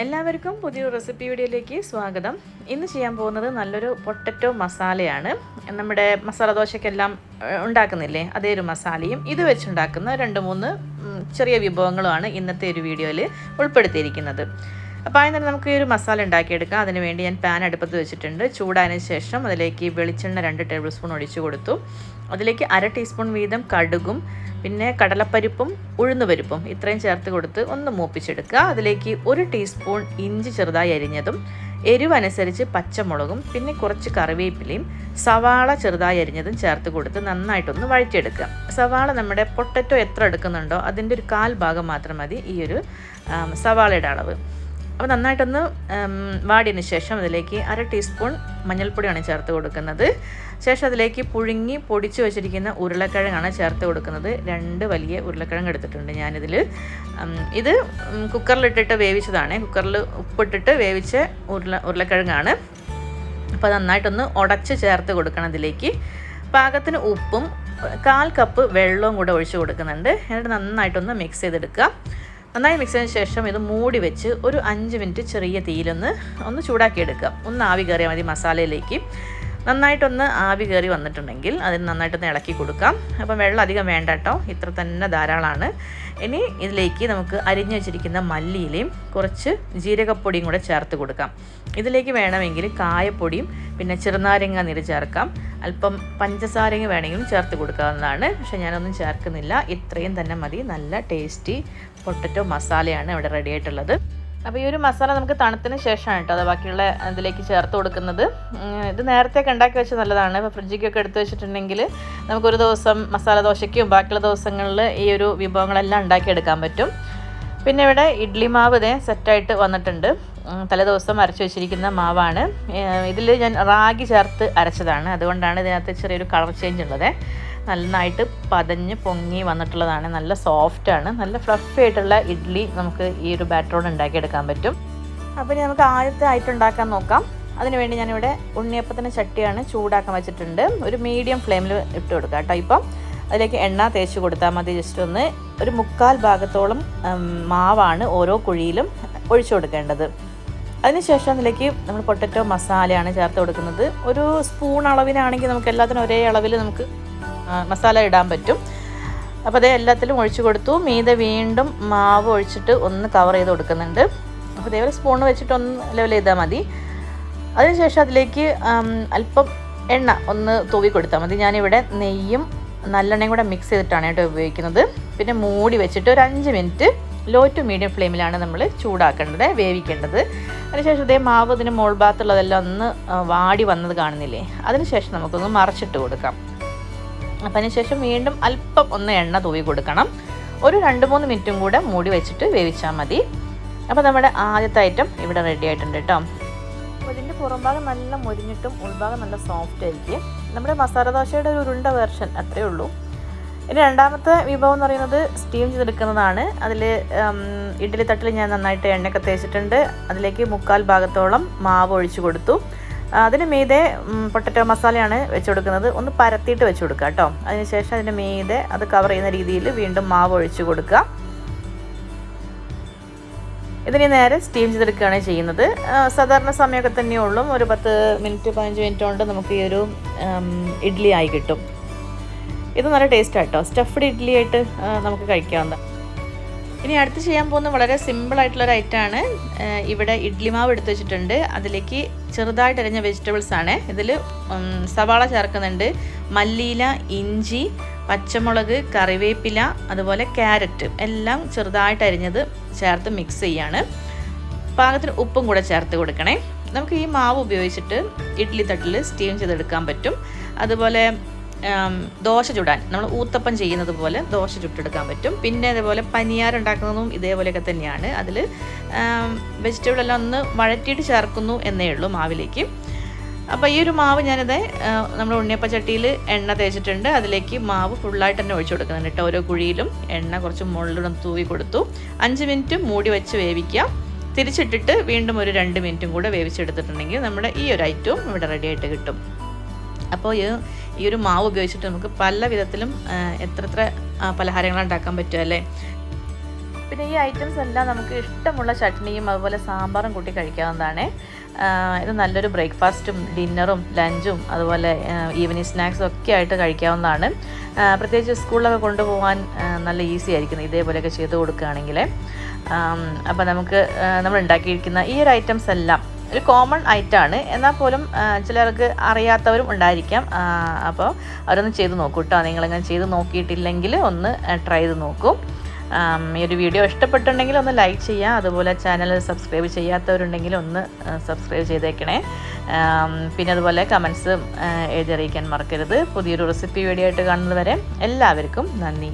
എല്ലാവർക്കും പുതിയൊരു റെസിപ്പി വീഡിയോയിലേക്ക് സ്വാഗതം. ഇന്ന് ചെയ്യാൻ പോകുന്നത് നല്ലൊരു പൊട്ടറ്റോ മസാലയാണ്. നമ്മുടെ മസാല ദോശയ്ക്കെല്ലാം ഉണ്ടാക്കുന്നില്ലേ, അതേ ഒരു മസാലയും ഇത് വെച്ചുണ്ടാക്കുന്ന 2-3 ചെറിയ വിഭവങ്ങളുമാണ് ഇന്നത്തെ ഒരു വീഡിയോയിൽ ഉൾപ്പെടുത്തിയിരിക്കുന്നത്. അപ്പോൾ അതിന് നമുക്ക് ഈ ഒരു മസാല ഉണ്ടാക്കിയെടുക്കാം. അതിനുവേണ്ടി ഞാൻ പാൻ അടുപ്പത്ത് വെച്ചിട്ടുണ്ട്. ചൂടായതിനു ശേഷം അതിലേക്ക് വെളിച്ചെണ്ണ 2 ടേബിൾ സ്പൂൺ ഒഴിച്ചു കൊടുത്തു. അതിലേക്ക് 1/2 ടീസ്പൂൺ വീതം കടുകും പിന്നെ കടലപ്പരിപ്പും ഉഴുന്നുപരിപ്പും ഇത്രയും ചേർത്ത് കൊടുത്ത് ഒന്ന് മൂപ്പിച്ചെടുക്കുക. അതിലേക്ക് 1 ടീസ്പൂൺ ഇഞ്ചി ചെറുതായി അരിഞ്ഞതും എരിവനുസരിച്ച് പച്ചമുളകും പിന്നെ കുറച്ച് കറിവേപ്പിലയും സവാള ചെറുതായി അരിഞ്ഞതും ചേർത്ത് കൊടുത്ത് നന്നായിട്ടൊന്ന് വഴറ്റിയെടുക്കുക. സവാള നമ്മുടെ പൊട്ടറ്റോ എത്ര എടുക്കുന്നുണ്ടോ അതിൻ്റെ ഒരു 1/4 ഭാഗം മാത്രം മതി ഈ ഒരു സവാളയുടെ അളവ്. അപ്പോൾ നന്നായിട്ടൊന്ന് വാടിയതിന് ശേഷം അതിലേക്ക് 1/2 ടീസ്പൂൺ മഞ്ഞൾപ്പൊടിയാണ് ചേർത്ത് കൊടുക്കുന്നത്. ശേഷം അതിലേക്ക് പുഴുങ്ങി പൊടിച്ച് വെച്ചിരിക്കുന്ന ഉരുളക്കിഴങ്ങാണ് ചേർത്ത് കൊടുക്കുന്നത്. 2 വലിയ ഉരുളക്കിഴങ്ങ് എടുത്തിട്ടുണ്ട് ഞാനിതിൽ. ഇത് കുക്കറിലിട്ടിട്ട് വേവിച്ചതാണ്. കുക്കറിൽ ഉപ്പിട്ടിട്ട് വേവിച്ച ഉരുളക്കിഴങ്ങാണ്. അപ്പോൾ നന്നായിട്ടൊന്ന് ഉടച്ച് ചേർത്ത് കൊടുക്കണം. അതിലേക്ക് പാകത്തിന് ഉപ്പും 1/4 കപ്പ് വെള്ളവും കൂടെ ഒഴിച്ച് കൊടുക്കുന്നുണ്ട്. എന്നിട്ട് നന്നായിട്ടൊന്ന് മിക്സ് ചെയ്തെടുക്കുക. നന്നായി മിക്സ് ചെയ്തതിന് ശേഷം ഇത് മൂടി വെച്ച് ഒരു 5 മിനിറ്റ് ചെറിയ തീയിലൊന്ന് ചൂടാക്കിയെടുക്കുക. ഒന്ന് ആവി കയറിയാൽ മതി മസാലയിലേക്ക്. നന്നായിട്ടൊന്ന് ആവി കയറി വന്നിട്ടുണ്ടെങ്കിൽ അതിന് നന്നായിട്ടൊന്ന് ഇളക്കി കൊടുക്കാം. അപ്പം വെള്ളം അധികം വേണ്ട കേട്ടോ, ഇത്ര തന്നെ ധാരാളമാണ്. ഇനി ഇതിലേക്ക് നമുക്ക് അരിഞ്ഞു വെച്ചിരിക്കുന്ന മല്ലിയിലയും കുറച്ച് ജീരകപ്പൊടിയും കൂടെ ചേർത്ത് കൊടുക്കാം. ഇതിലേക്ക് വേണമെങ്കിൽ കായപ്പൊടിയും പിന്നെ ചെറുനാരങ്ങ നീര് ചേർക്കാം. അല്പം പഞ്ചസാരങ്ങ വേണമെങ്കിലും ചേർത്ത് കൊടുക്കാവുന്നതാണ്. പക്ഷേ ഞാനൊന്നും ചേർക്കുന്നില്ല. ഇത്രയും തന്നെ മതി. നല്ല ടേസ്റ്റി പൊട്ടറ്റോ മസാലയാണ് ഇവിടെ റെഡി ആയിട്ടുള്ളത്. അപ്പോൾ ഈ ഒരു മസാല നമുക്ക് തണുത്തതിന് ശേഷമാണ് കേട്ടോ അത് ബാക്കിയുള്ള ഇതിലേക്ക് ചേർത്ത് കൊടുക്കുന്നത്. ഇത് നേരത്തെയൊക്കെ ഉണ്ടാക്കി വെച്ച് നല്ലതാണ്. ഇപ്പോൾ ഫ്രിഡ്ജിക്കൊക്കെ എടുത്ത് വെച്ചിട്ടുണ്ടെങ്കിൽ നമുക്കൊരു ദിവസം മസാല ദോശയ്ക്കും ബാക്കിയുള്ള ദിവസങ്ങളിൽ ഈ ഒരു വിഭവങ്ങളെല്ലാം ഉണ്ടാക്കിയെടുക്കാൻ പറ്റും. പിന്നെ ഇവിടെ ഇഡ്ലി മാവ് ഇതേ സെറ്റായിട്ട് വന്നിട്ടുണ്ട്. തലേദിവസം അരച്ച് വെച്ചിരിക്കുന്ന മാവാണ്. ഇതിൽ ഞാൻ റാഗി ചേർത്ത് അരച്ചതാണ്. അതുകൊണ്ടാണ് ഇതിനകത്ത് ചെറിയൊരു കളർ ചേഞ്ച് ഉള്ളത്. നന്നായിട്ട് പതഞ്ഞ് പൊങ്ങി വന്നിട്ടുള്ളതാണ്. നല്ല സോഫ്റ്റാണ്. നല്ല ഫ്ലഫി ആയിട്ടുള്ള ഇഡ്ഡലി നമുക്ക് ഈ ഒരു ബാറ്ററോട് ഉണ്ടാക്കിയെടുക്കാൻ പറ്റും. അപ്പോൾ ഇനി നമുക്ക് ആദ്യത്തെ ഐറ്റം ഉണ്ടാക്കാൻ നോക്കാം. അതിനുവേണ്ടി ഞാനിവിടെ ഉണ്ണിയപ്പത്തിന് ചട്ടിയാണ് ചൂടാക്കാൻ വെച്ചിട്ടുണ്ട്. ഒരു മീഡിയം ഫ്ലെയിമിൽ ഇട്ട് കൊടുക്കാം കേട്ടോ. ഇപ്പം അതിലേക്ക് എണ്ണ തേച്ച് കൊടുത്താൽ മതി. ജസ്റ്റ് ഒന്ന് ഒരു 1/4 ഭാഗത്തോളം മാവാണ് ഓരോ കുഴിയിലും ഒഴിച്ചു കൊടുക്കേണ്ടത്. അതിനുശേഷം അതിലേക്ക് നമ്മൾ പൊട്ടറ്റോ മസാലയാണ് ചേർത്ത് കൊടുക്കുന്നത്. ഒരു സ്പൂൺ അളവിനാണെങ്കിൽ നമുക്ക് എല്ലാത്തിനും ഒരേ അളവിൽ നമുക്ക് മസാല ഇടാൻ പറ്റും. അപ്പോൾ അതേ എല്ലാത്തിലും ഒഴിച്ചു കൊടുത്തു. മീതെ വീണ്ടും മാവ് ഒഴിച്ചിട്ട് ഒന്ന് കവർ ചെയ്ത് കൊടുക്കുന്നുണ്ട്. അപ്പോൾ അതേപോലെ സ്പൂൺ വെച്ചിട്ട് ഒന്ന് ലെവൽ ചെയ്താൽ മതി. അതിനുശേഷം അതിലേക്ക് അല്പം എണ്ണ ഒന്ന് തൂവി കൊടുത്താൽ മതി. ഞാനിവിടെ നെയ്യും നല്ലെണ്ണയും കൂടെ മിക്സ് ചെയ്തിട്ടാണ് കേട്ടോ ഉപയോഗിക്കുന്നത്. പിന്നെ മൂടി വെച്ചിട്ട് ഒരു 5 മിനിറ്റ് ലോ ടു മീഡിയം ഫ്ലെയിമിലാണ് നമ്മൾ ചൂടാക്കേണ്ടത്, വേവിക്കേണ്ടത്. അതിനുശേഷം ഇതേ മാവ് ഇതിന് മോൾ ഭാഗത്തുള്ളതെല്ലാം ഒന്ന് വാടി വന്നത് കാണുന്നില്ലേ, അതിനുശേഷം നമുക്കൊന്ന് മറച്ചിട്ട് കൊടുക്കാം. അപ്പം അതിനുശേഷം വീണ്ടും അല്പം ഒന്ന് എണ്ണ തൂവി കൊടുക്കണം. ഒരു 2-3 മിനിറ്റും കൂടെ മൂടി വെച്ചിട്ട് വേവിച്ചാൽ മതി. അപ്പോൾ നമ്മുടെ ആദ്യത്തെ ഐറ്റം ഇവിടെ റെഡി ആയിട്ടുണ്ട് കേട്ടോ. അപ്പോൾ ഇതിൻ്റെ പുറംഭാഗം നല്ല മുരിഞ്ഞിട്ടും ഉൾഭാഗം നല്ല സോഫ്റ്റ് ആയിരിക്കും. നമ്മുടെ മസാല ദോശയുടെ ഒരു ഉരുണ്ട വെർഷൻ അത്രയേ ഉള്ളൂ. ഇനി രണ്ടാമത്തെ വിഭവം എന്ന് പറയുന്നത് സ്റ്റീം ചെയ്തെടുക്കുന്നതാണ്. അതിൽ ഇഡ്ഡലി തട്ടിൽ ഞാൻ നന്നായിട്ട് എണ്ണയൊക്കെ തേച്ചിട്ടുണ്ട്. അതിലേക്ക് 1/4 ഭാഗത്തോളം മാവ് ഒഴിച്ചു കൊടുത്തു. അതിന് മീതെ പൊട്ടറ്റോ മസാലയാണ് വെച്ച് കൊടുക്കുന്നത്. ഒന്ന് പരത്തിയിട്ട് വെച്ച് കൊടുക്കുക കേട്ടോ. അതിനുശേഷം അതിൻ്റെ മീതെ അത് കവർ ചെയ്യുന്ന രീതിയിൽ വീണ്ടും മാവ് ഒഴിച്ചു കൊടുക്കുക. ഇതിന് നേരെ സ്റ്റീം ചെയ്തെടുക്കുകയാണ് ചെയ്യുന്നത്. സാധാരണ സമയമൊക്കെ തന്നെയേ ഉള്ളൂ. ഒരു 10 മിനിറ്റ് 15 മിനിറ്റ് കൊണ്ട് നമുക്ക് ഈ ഒരു ഇഡ്ഡലി ആയി കിട്ടും. ഇത് നല്ല ടേസ്റ്റ് ആട്ടോ. സ്റ്റഫ്ഡ് ഇഡ്ഡലി ആയിട്ട് നമുക്ക് കഴിക്കാവുന്ന. ഇനി അടുത്ത് ചെയ്യാൻ പോകുന്നത് വളരെ സിമ്പിളായിട്ടുള്ളൊരു ഐറ്റമാണ്. ഇവിടെ ഇഡ്ഡലി മാവ് എടുത്ത് വെച്ചിട്ടുണ്ട്. അതിലേക്ക് ചെറുതായിട്ട് അരിഞ്ഞ വെജിറ്റബിൾസ് ആണ്. ഇതിൽ സവാള ചേർക്കുന്നുണ്ട്, മല്ലിയില, ഇഞ്ചി, പച്ചമുളക്, കറിവേപ്പില, അതുപോലെ ക്യാരറ്റ് എല്ലാം ചെറുതായിട്ട് അരിഞ്ഞത് ചേർത്ത് മിക്സ് ചെയ്യാണ്. പാകത്തിന് ഉപ്പും കൂടെ ചേർത്ത് കൊടുക്കണേ. നമുക്ക് ഈ മാവ് ഉപയോഗിച്ചിട്ട് ഇഡ്ഡലി തട്ടിൽ സ്റ്റീം ചെയ്തെടുക്കാൻ പറ്റും. അതുപോലെ ദോശ ചുടാൻ നമ്മൾ ഊത്തപ്പം ചെയ്യുന്നത് പോലെ ദോശ ചുട്ടെടുക്കാൻ പറ്റും. പിന്നെ അതേപോലെ പനിയാരം ഉണ്ടാക്കുന്നതും ഇതേപോലെയൊക്കെ തന്നെയാണ്. അതിൽ വെജിറ്റബിൾ എല്ലാം ഒന്ന് വഴറ്റിയിട്ട് ചേർക്കുന്നു എന്നേ ഉള്ളൂ മാവിലേക്ക്. അപ്പോൾ ഈ ഒരു മാവ് ഞാനിത് നമ്മൾ ഉണ്ണിയപ്പ ചട്ടിയിൽ എണ്ണ തേച്ചിട്ടുണ്ട്. അതിലേക്ക് മാവ് ഫുള്ളായിട്ട് തന്നെ ഒഴിച്ചു കൊടുക്കുന്നുണ്ട് കേട്ടോ. ഓരോ കുഴിയിലും എണ്ണ കുറച്ച് മുകളിലൂടെ തൂവി കൊടുത്തു. 5 മിനിറ്റ് മൂടി വെച്ച് വേവിക്കുക. തിരിച്ചിട്ടിട്ട് വീണ്ടും ഒരു 2 മിനിറ്റും കൂടെ വേവിച്ചെടുത്തിട്ടുണ്ടെങ്കിൽ നമ്മുടെ ഈ ഒരു ഐറ്റവും ഇവിടെ റെഡി ആയിട്ട് കിട്ടും. അപ്പോൾ ഈ ഒരു മാവ് ഉപയോഗിച്ചിട്ട് നമുക്ക് പല വിധത്തിലും എത്ര പലഹാരങ്ങൾ ഉണ്ടാക്കാൻ പറ്റും അല്ലേ. പിന്നെ ഈ ഐറ്റംസ് എല്ലാം നമുക്ക് ഇഷ്ടമുള്ള ചട്നിയും അതുപോലെ സാമ്പാറും കൂട്ടി കഴിക്കാവുന്നതാണ്. ഇത് നല്ലൊരു ബ്രേക്ക്ഫാസ്റ്റും ഡിന്നറും ലഞ്ചും അതുപോലെ ഈവനിങ് സ്നാക്സും ഒക്കെ ആയിട്ട് കഴിക്കാവുന്നതാണ്. പ്രത്യേകിച്ച് സ്കൂളിലൊക്കെ കൊണ്ടുപോകാൻ നല്ല ഈസി ആയിരിക്കും ഇതേപോലെയൊക്കെ ചെയ്ത് കൊടുക്കുകയാണെങ്കിൽ. അപ്പോൾ നമുക്ക് നമ്മൾ ഉണ്ടാക്കിയിരിക്കുന്ന ഈ ഒരു ഐറ്റംസ് എല്ലാം ഒരു കോമൺ ഐറ്റമാണ്, എന്നാൽ പോലും ചിലർക്ക് അറിയാത്തവരും ഉണ്ടായിരിക്കാം. അപ്പോൾ അവരൊന്ന് ചെയ്ത് നോക്കൂ കേട്ടോ. നിങ്ങളിങ്ങനെ ചെയ്ത് നോക്കിയിട്ടില്ലെങ്കിൽ ഒന്ന് ട്രൈ ചെയ്ത് നോക്കൂ. ഈ ഒരു വീഡിയോ ഇഷ്ടപ്പെട്ടുണ്ടെങ്കിൽ ഒന്ന് ലൈക്ക് ചെയ്യുക. അതുപോലെ ചാനൽ സബ്സ്ക്രൈബ് ചെയ്യാത്തവരുണ്ടെങ്കിൽ ഒന്ന് സബ്സ്ക്രൈബ് ചെയ്തേക്കണേ. പിന്നെ അതുപോലെ കമൻസ് എഴുതി അറിയിക്കാൻ മറക്കരുത്. പുതിയൊരു റെസിപ്പി വീഡിയോ ആയിട്ട് കാണുന്നത് വരെ എല്ലാവർക്കും നന്ദി.